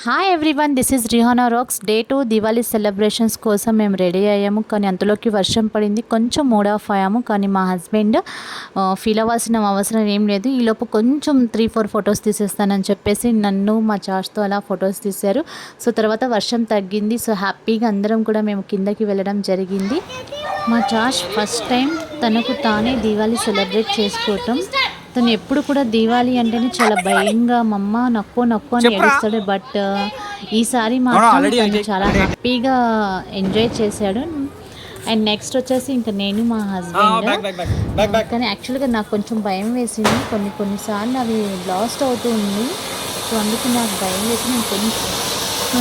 Hi everyone, this is Rihana rocks. Day 2 Diwali celebrations కోసం మేము ready అయ్యాము. కానీ అంతలోకి వర్షం పడింది, కొంచెం మూడ్ ఆఫ్ అయ్యాము. కానీ మా హస్బెండ్ ఫీల్ అవ్వాల్సిన అవసరం ఏం లేదు, ఈలోపు కొంచెం 3-4 ఫొటోస్ తీసేస్తానని చెప్పేసి నన్ను మా చాష్తో అలా ఫొటోస్ తీశారు. సో తర్వాత వర్షం తగ్గింది. సో హ్యాపీగా అందరం కూడా మేము కిందకి వెళ్ళడం జరిగింది. మా చాష్ ఫస్ట్ టైం తనకు తానే దివాళీ సెలబ్రేట్ చేసుకోవటం. తను ఎప్పుడు కూడా దీవాలి అంటేనే చాలా భయంగా మమ్మ నక్కో నక్కో అని ఏడుస్తాడు. బట్ ఈసారి మాత్రం తను చాలా హ్యాపీగా ఎంజాయ్ చేశాడు. అండ్ నెక్స్ట్ వచ్చేసి ఇంకా నేను మా హస్బెండ్. కానీ యాక్చువల్గా నాకు కొంచెం భయం వేసింది, కొన్నిసార్లు అవి బ్లాస్ట్ అవుతూ ఉంది. సో అందుకు నాకు భయం వేసి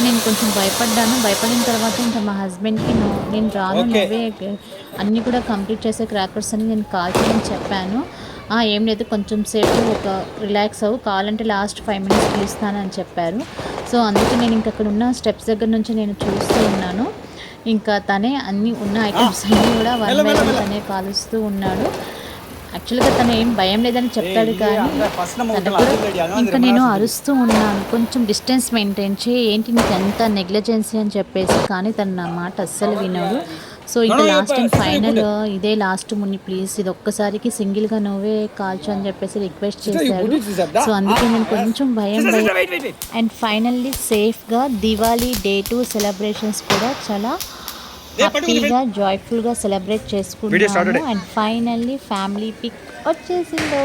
నేను కొంచెం భయపడ్డాను. భయపడిన తర్వాత ఇంకా మా హస్బెండ్కి నేను రాను, నువ్వే అన్నీ కూడా కంప్లీట్ చేసే క్రాకర్స్ అని నేను కాల్ చేయని చెప్పాను. ఏం లేదు, కొంచెం సేపు ఒక రిలాక్స్ అవ్వు, కావాలంటే లాస్ట్ 5 మినిట్స్ పిలుస్తానని చెప్పారు. సో అందుకే నేను ఇంక అక్కడ ఉన్న స్టెప్స్ దగ్గర నుంచి నేను చూస్తూ ఉన్నాను. ఇంకా తనే అన్నీ ఉన్న ఐటమ్స్ అన్నీ కూడా వన్ బై వన్ తనే కాలుస్తూ ఉన్నాడు. యాక్చువల్గా తను ఏం భయం లేదని చెప్తాడు, కానీ ఇంకా నేను అరుస్తూ ఉన్నాను, కొంచెం డిస్టెన్స్ మెయింటైన్ చేయి, ఏంటి నీకు ఎంత నెగ్లిజెన్సీ అని చెప్పేసి. కానీ తను నా మాట అస్సలు వినడు. సో ఇంకా లాస్ట్ అండ్ ఫైనల్ ఇదే లాస్ట్ ముని, ప్లీజ్ ఇది ఒక్కసారికి సింగిల్గా నువ్వే కాల్చు అని చెప్పేసి రిక్వెస్ట్ చేశాడు. సో అందుకే నేను కొంచెం భయం. అండ్ ఫైనల్లీ సేఫ్గా దివాళీ డే 2 సెలబ్రేషన్స్ కూడా చాలా హ్యాపీగా జాయ్ఫుల్గా సెలబ్రేట్ చేసుకుంటాము. అండ్ ఫైనల్లీ ఫ్యామిలీ పిక్ వచ్చేసింది.